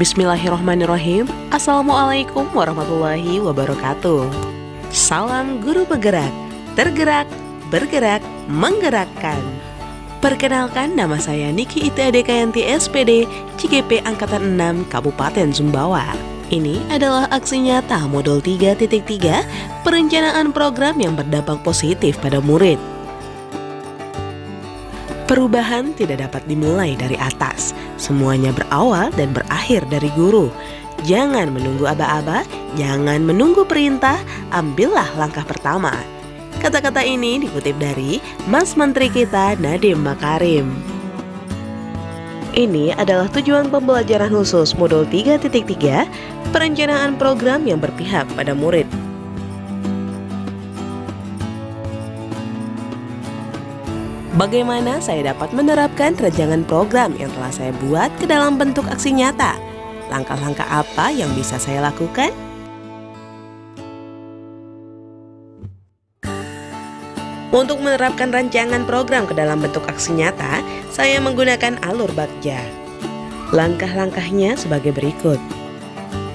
Bismillahirrahmanirrahim. Assalamualaikum warahmatullahi wabarakatuh. Salam guru bergerak, tergerak, bergerak, menggerakkan. Perkenalkan, nama saya Niki Ita Dekayanti SPD, CGP Angkatan 6, Kabupaten Sumbawa. Ini adalah aksi nyata modul 3.3, perencanaan program yang berdampak positif pada murid. Perubahan tidak dapat dimulai dari atas. Semuanya berawal dan berakhir dari guru. Jangan menunggu aba-aba, jangan menunggu perintah, ambillah langkah pertama. Kata-kata ini dikutip dari Mas Menteri kita Nadiem Makarim. Ini adalah tujuan pembelajaran khusus modul 3.3, perencanaan program yang berpihak pada murid. Bagaimana saya dapat menerapkan rancangan program yang telah saya buat ke dalam bentuk aksi nyata? Langkah-langkah apa yang bisa saya lakukan? Untuk menerapkan rancangan program ke dalam bentuk aksi nyata, saya menggunakan alur bagja. Langkah-langkahnya sebagai berikut.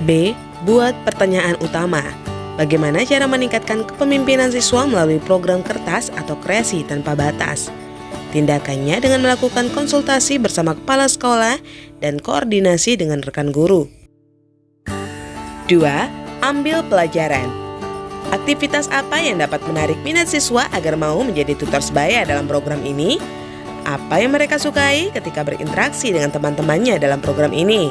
B. Buat pertanyaan utama. Bagaimana cara meningkatkan kepemimpinan siswa melalui program kertas atau kreasi tanpa batas? Tindakannya dengan melakukan konsultasi bersama kepala sekolah dan koordinasi dengan rekan guru. 2. Ambil pelajaran. Aktivitas apa yang dapat menarik minat siswa agar mau menjadi tutor sebaya dalam program ini? Apa yang mereka sukai ketika berinteraksi dengan teman-temannya dalam program ini?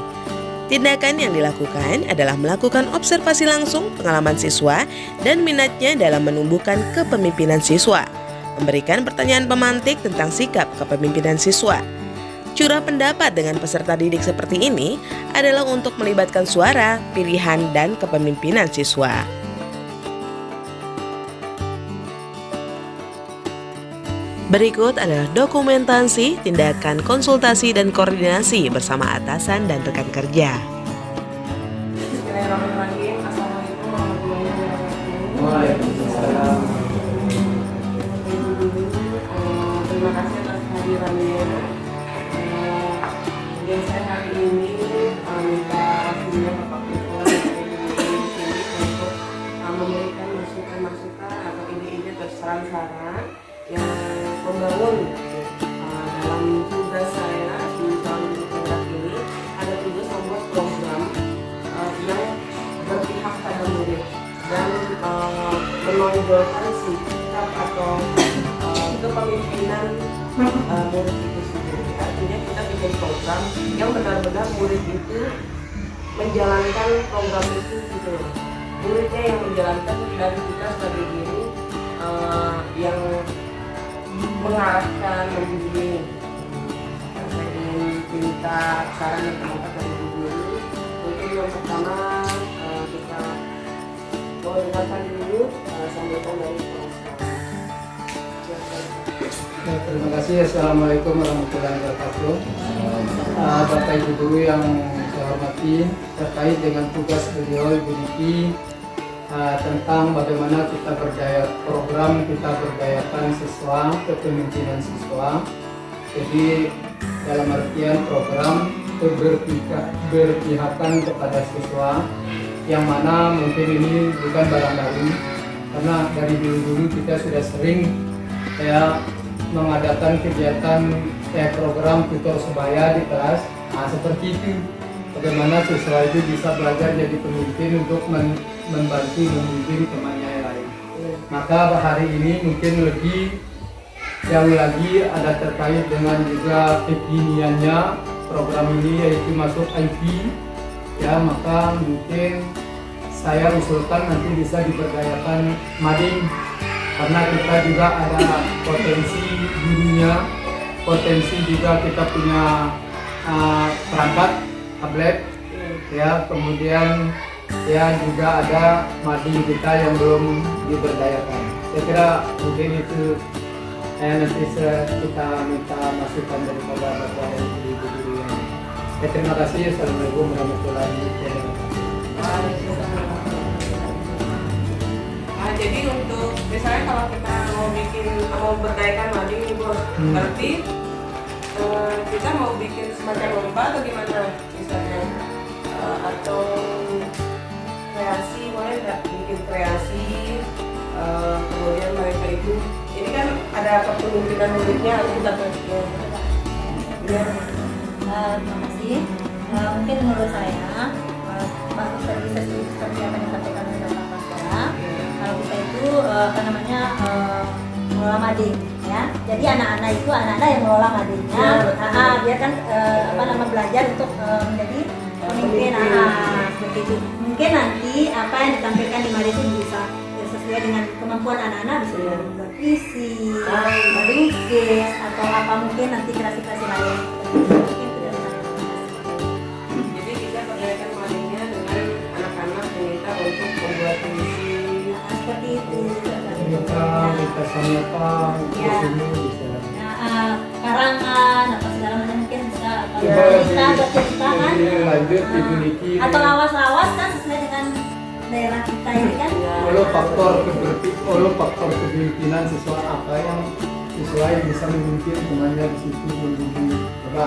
Tindakan yang dilakukan adalah melakukan observasi langsung pengalaman siswa dan minatnya dalam menumbuhkan kepemimpinan siswa. Memberikan pertanyaan pemantik tentang sikap kepemimpinan siswa. Curah pendapat dengan peserta didik seperti ini adalah untuk melibatkan suara, pilihan, dan kepemimpinan siswa. Berikut adalah dokumentasi, tindakan, konsultasi, dan koordinasi bersama atasan dan rekan kerja. Bismillahirrahmanirrahim. Assalamualaikum warahmatullahi wabarakatuh. Waalaikumsalam. Terima kasih atas kehadirannya. Kemudian saya hari ini minta waktunya Bapak Ketua dan Ibu di sini untuk memberikan masukan-masukan atau ide-ide atau saran-saran yang membangun dalam tugas saya di tahun bergerak ini. Ada tugas membuat program yang berpihak pada murid dan menonjolkan sikap atau kepemimpinan murid itu sendiri. Artinya kita bikin program yang benar-benar murid itu menjalankan program itu gitu loh. Muridnya yang menjalankan dan kita sebagai guru yang mengarahkan, membimbing. Saya ingin minta saran dan pendapat dari ibu guru. Mungkin yang pertama kita mau dengarkan dulu sambutan dari kepala sekolah. Terima kasih. Assalamualaikum warahmatullahi wabarakatuh. Bapak Ibu Guru yang saya hormati, terkait dengan tugas beliau Ibu Niki tentang bagaimana kita berdayakan siswa, kepemimpinan siswa. Jadi dalam artian program berpihakan kepada siswa, yang mana mungkin ini bukan barang baru, karena dari dulu kita sudah sering mengadakan kegiatan program tutor sebaya di kelas. Seperti itu, bagaimana siswa itu bisa belajar jadi pemimpin untuk membantu memimpin temannya yang lain. Maka hari ini mungkin lebih jauh lagi ada terkait dengan juga kekiniannya program ini, yaitu masuk IT. Maka mungkin saya usulkan nanti bisa diberdayakan mading, karena kita juga ada potensi gurunya, potensi juga kita punya perangkat tablet, kemudian juga ada mading kita yang belum diberdayakan. Saya kira mungkin itu nanti kita minta masukan daripada Bapak dan Ibu guru yang. Terima kasih. Assalamualaikum warahmatullahi wabarakatuh. Jadi untuk misalnya kalau kita mau berdayakan mading nih bos, berarti kita mau bikin semacam lomba atau gimana misalnya? rekreasi, kemudian mereka itu ini kan ada kepemimpinan muridnya harus kita ya. Terima kasih. Mungkin menurut saya bagus tadi seperti apa yang disampaikan oleh Bapak Kapolda. Kalau kita itu mengelola mading, ya. Jadi anak-anak yang mengelola madingnya, biar kan belajar untuk menjadi pemimpin. Seperti itu. Mungkin nanti apa yang ditampilkan di mading itu bisa sesuai dengan kemampuan anak-anak, bisa membuat puisi, melukis, atau apa mungkin nanti kreasi-kreasi lain. Jadi kita berdayakan madingnya dengan anak-anak meminta untuk membuat puisi. Seperti itu. Kita sama Ya. sini bisa. Karangan apa segala macam mungkin bisa Coba cerita kan lanjut dimiliki. atau lawas-lawas kan sesuai dengan daerah kita ini kan. Oleh faktor kepemimpinan sesuai apa yang sesuai bisa memimpin temannya di situ membimbing. Coba.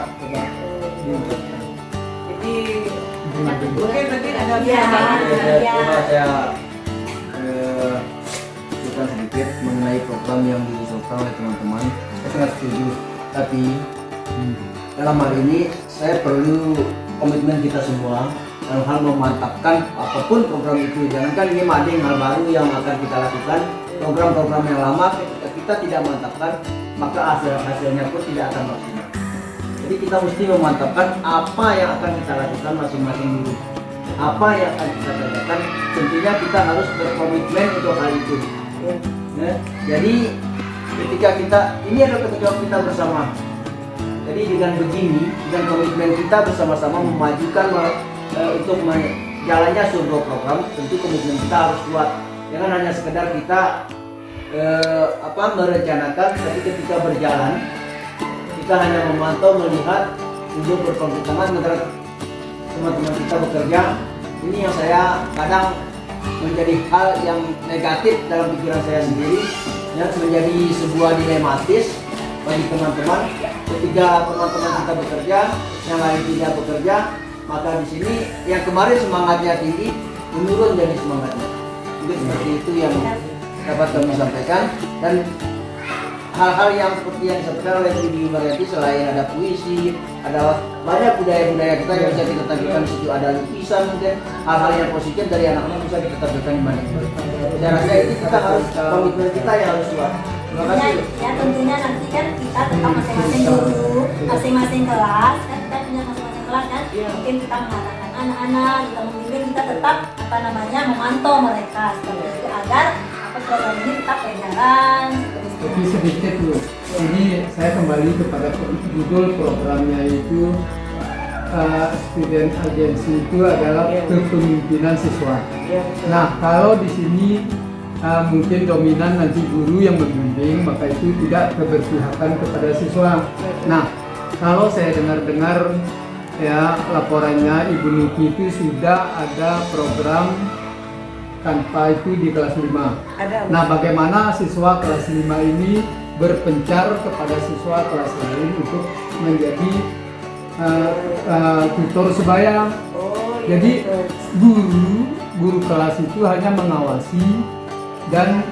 Jadi mungkin nanti ada Iya. Coba saya cerita sedikit mengenai program yang diusulkan oleh teman-teman. Saya sangat setuju. Tapi dalam hal ini saya perlu komitmen kita semua dalam hal memantapkan apapun program itu. Jangankan ini mading hal baru yang akan kita lakukan, program-program yang lama ketika kita tidak mantapkan, maka hasilnya pun tidak akan maksimal. Jadi kita mesti memantapkan apa yang akan kita lakukan masing-masing dulu. Apa yang akan kita kerjakan, tentunya kita harus berkomitmen untuk hal itu. Ya, jadi ketika ini adalah tanggung jawab kita bersama. Jadi dengan begini, dengan komitmen kita bersama-sama memajukan untuk jalannya sebuah program, tentu komitmen kita harus kuat. Jangan hanya sekedar kita merencanakan, tapi ketika berjalan kita hanya memantau, melihat, untuk berkomitmen antara teman-teman kita bekerja. Ini yang saya kadang menjadi hal yang negatif dalam pikiran saya sendiri, yang menjadi sebuah dilematis bagi teman-teman. Ketika teman-teman kita bekerja, yang lain tidak bekerja, maka di sini yang kemarin semangatnya tinggi menurun jadi semangatnya. Mungkin seperti itu yang dapat kami sampaikan. Dan hal-hal yang seperti yang disampaikan oleh Ibu Mariati, selain ada puisi, ada banyak budaya-budaya kita yang bisa kita tampilkan di situ, ada lukisan, mungkin hal-hal yang positif dari anak-anak bisa kita tampilkan di mana. Saya rasa ini kita harus komitmen kita yang harus kuat. Terima kasih. Ya tentunya nanti kan kita tetap masing-masing guru, masing-masing kelas kan kita punya masing-masing kelas kan. Mungkin kita mengatakan anak-anak, kita membimbing, kita tetap memantau mereka seperti itu agar program ini tetap berjalan. Tapi sedikit Bu, ini saya kembali kepada judul programnya itu Student Agency itu adalah kepemimpinan siswa. Nah, kalau di sini mungkin dominan nanti guru yang membimbing, maka itu tidak keberpihakan kepada siswa. Nah, kalau saya dengar-dengar ya laporannya Ibu Nuki itu sudah ada program tanpa itu di kelas 5. Nah, bagaimana siswa kelas 5 ini berpencar kepada siswa kelas lain untuk menjadi tutor sebaya. Jadi guru kelas itu hanya mengawasi dan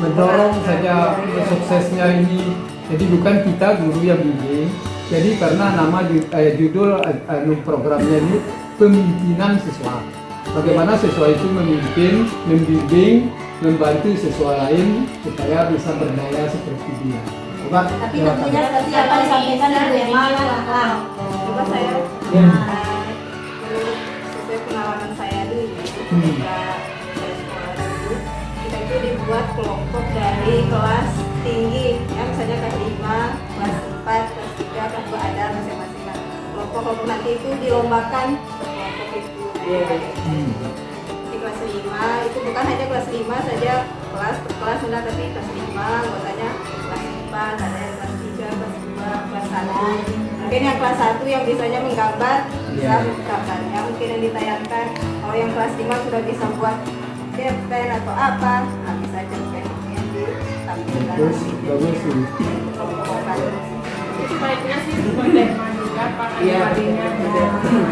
mendorong saja suksesnya ini. Jadi bukan kita guru yang bimbing. Jadi karena nama judul programnya ini pemimpinan siswa. Bagaimana siswa itu memimpin, membimbing, membantu siswa lain supaya bisa berdaya seperti dia. Coba, Tapi tentunya seperti apa disampaikan Ibu Emma kan. Coba saya sesuai pengalaman saya dulu ketika saya sekolah dulu, kita itu dibuat kelompok dari kelas tinggi, ya misalnya kelas 5, kelas 4, kelas 3 kan ada masing-masing kelompok nanti itu dilombakan kelompok itu. Di kelas 5 itu bukan hanya kelas 5 saja, kelas per kelas sudah, tapi kelas 5 anggotanya kelas 4, ada yang kelas 3, kelas 2, kelas 1. Mungkin yang kelas 1 yang bisanya menggambar bisa gambarnya mungkin yang ditayangkan. Kalau yang kelas 5 sudah bisa buat cerpen atau apa, nah bisa cerpen yang ditampilkan. bagus sih. Kelompok-kelompokan. Baiknya sih boleh Iya.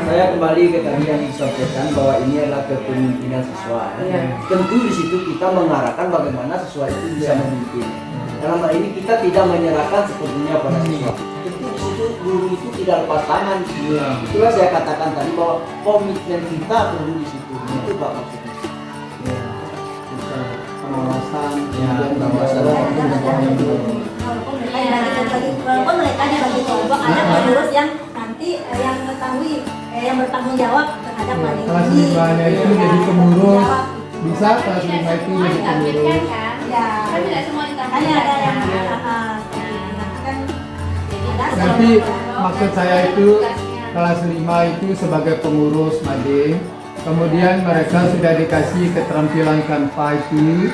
Saya kembali ke tadi yang disampaikan bahwa ini adalah kepemimpinan siswa. Iya. Tentu di situ kita mengarahkan bagaimana siswa itu bisa memimpin. Dalam hal ini kita tidak menyerahkan sepenuhnya pada siswa. Tentu di situ guru itu tidak lepas tangan. Itulah saya katakan tadi bahwa komitmen kita perlu di situ. Itu Pak maksudnya. Pengawasan, kemudian pengawasan. Walaupun mereka dibagi kelompok, ada pengurus yang nanti yang mengetahui yang bertanggung jawab terhadap paling kelas tinggi. 5-nya itu jadi pengurus, bisa kelas 5 itu jadi pengurus. Ya, Kan tidak semua ditanggung hanya ada yang Nanti maksud saya itu kelas 5 itu sebagai pengurus mading, kemudian mereka sudah dikasih keterampilan Canva itu,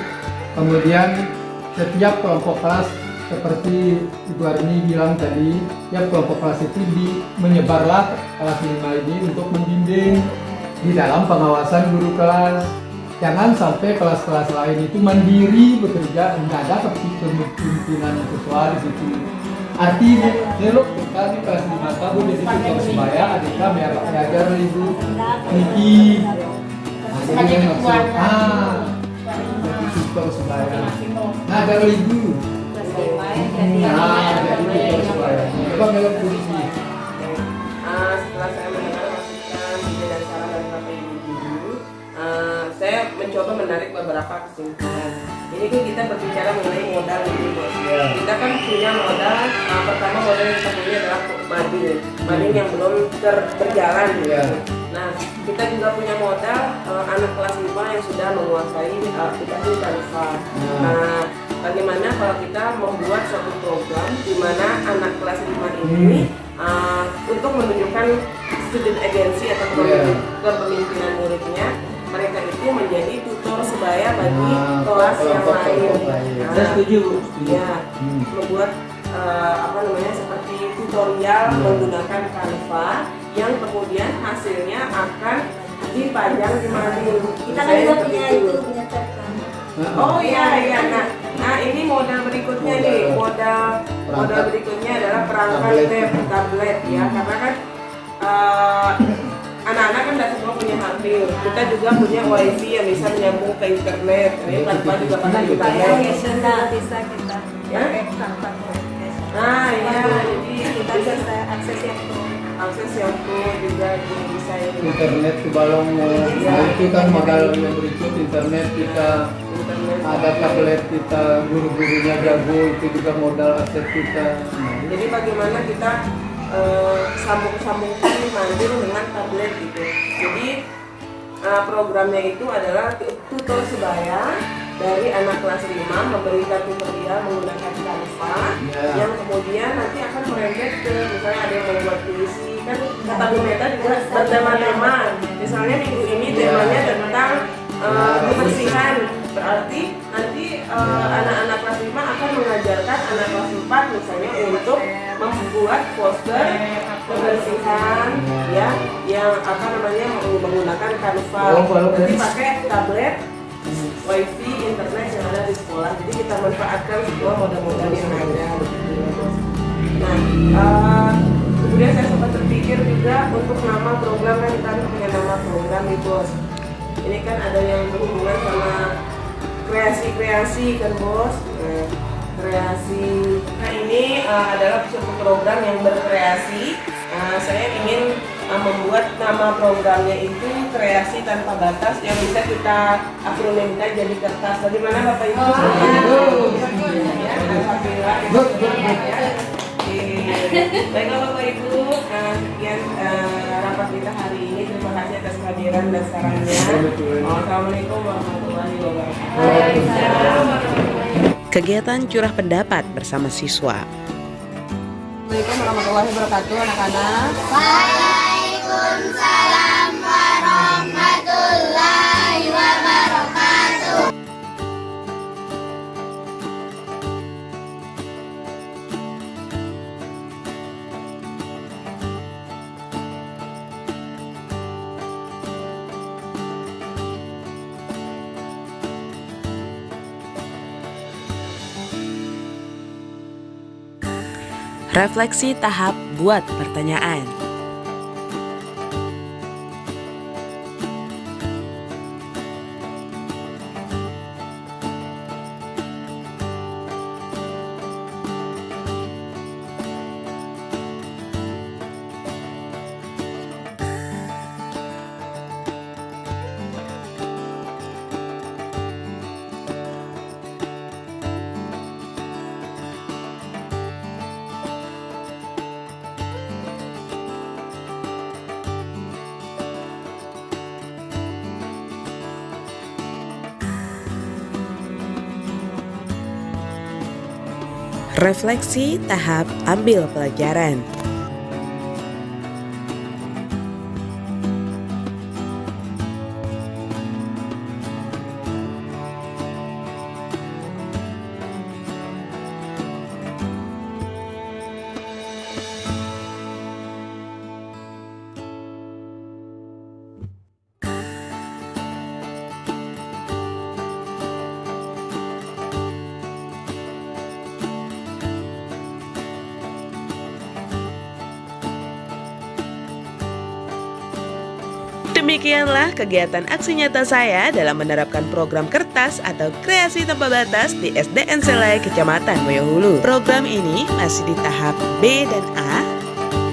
kemudian setiap kelompok kelas seperti Ibu Arni bilang tadi, tiap kelompok kelas itu menyebarlah kelas 5 ini untuk membimbing di dalam pengawasan guru kelas. Jangan sampai kelas-kelas lain itu mandiri bekerja, tidak ada kepemimpinan siswa di situ. Artinya, elok kita di kelas 5 kamu jadi tutor sebaya, adiknya belajar Ibu Niki. Sebagai ketua. Jadi tutor sebaya. Nah, dari Ibu. Nah, jadi tutor sebaya. Coba melok polisi. Setelah saya mendengar masukan ide dan saran dari Bapak Ibu guru, saya mencoba menarik beberapa kesimpulan. Ini kan kita berbicara mengenai modal ini, Bos. Kita kan punya modal, pertama modal yang kita punya adalah mading yang belum berjalan. Nah, kita juga punya modal anak kelas 5 yang sudah menguasai aplikasi Canva. Nah, bagaimana kalau kita membuat suatu program di mana anak kelas 5 ini untuk menunjukkan student agency atau kepemimpinan muridnya, mereka itu menjadi tutor sebaya bagi kelas yang lain. Saya setuju. Ya, membuat seperti tutorial menggunakan Canva yang kemudian hasilnya akan dipajang di mading. Kita kan juga punya itu, punya tab. Oh iya. Nah ini modal berikutnya nih. Modal berikutnya adalah perangkat tablet ya, karena kan anak-anak kan tidak semua punya HP. Kita juga punya WiFi yang bisa menyambung ke internet. Ini tanpa juga pakai internet. Bisa kita Ya? Nah iya, jadi kita bisa akses yang full juga bisa ini. Internet ke balong, nah itu kan modal yang berikut, internet kita, ada tablet kita, guru-gurunya jago, itu juga modal aset kita. Jadi bagaimana kita sambung-sambungkan mandiri dengan tablet gitu. Jadi programnya itu adalah tutor sebaya dari anak kelas 5 memberikan tutorial menggunakan Canva yang kemudian nanti akan merembet ke misalnya ada yang membuat puisi, kan kata Bu Meta juga bertema-tema. Misalnya minggu ini temanya tentang kebersihan, berarti nanti anak-anak kelas 5 akan mengajarkan anak kelas 4 misalnya untuk membuat poster kebersihan ya yang menggunakan Canva. Jadi pakai tablet, WiFi, internet yang ada di sekolah. Jadi kita manfaatkan semua modal-modal yang ada. Nah, kemudian saya sempat terpikir juga untuk nama program, kan kita punya nama program nih Bos. Ini kan ada yang berhubungan sama kreasi-kreasi kan Bos. Kreasi. Nah ini adalah suatu program yang berkreasi. Saya ingin membuat nama programnya itu kreasi tanpa batas yang bisa kita akronimkan jadi kertas. Bagaimana Bapak Ibu? Baiklah Bapak Ibu, sekian rapat kita hari ini. Terima kasih atas kehadiran dan sarannya. Assalamualaikum warahmatullahi wabarakatuh. Kegiatan curah pendapat bersama siswa. Assalamualaikum warahmatullahi wabarakatuh anak-anak. Waalaikumsalam warahmatullahi wabarakatuh. Refleksi tahap buat pertanyaan. Refleksi tahap ambil pelajaran. Demikianlah kegiatan aksi nyata saya dalam menerapkan program kertas atau kreasi tanpa batas di SDN Selai, Kecamatan Boyohulu. Program ini masih di tahap B dan A,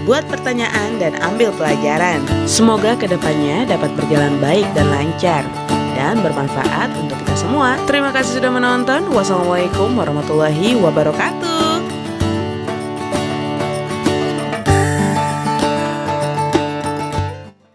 buat pertanyaan dan ambil pelajaran. Semoga kedepannya dapat berjalan baik dan lancar dan bermanfaat untuk kita semua. Terima kasih sudah menonton. Wassalamualaikum warahmatullahi wabarakatuh.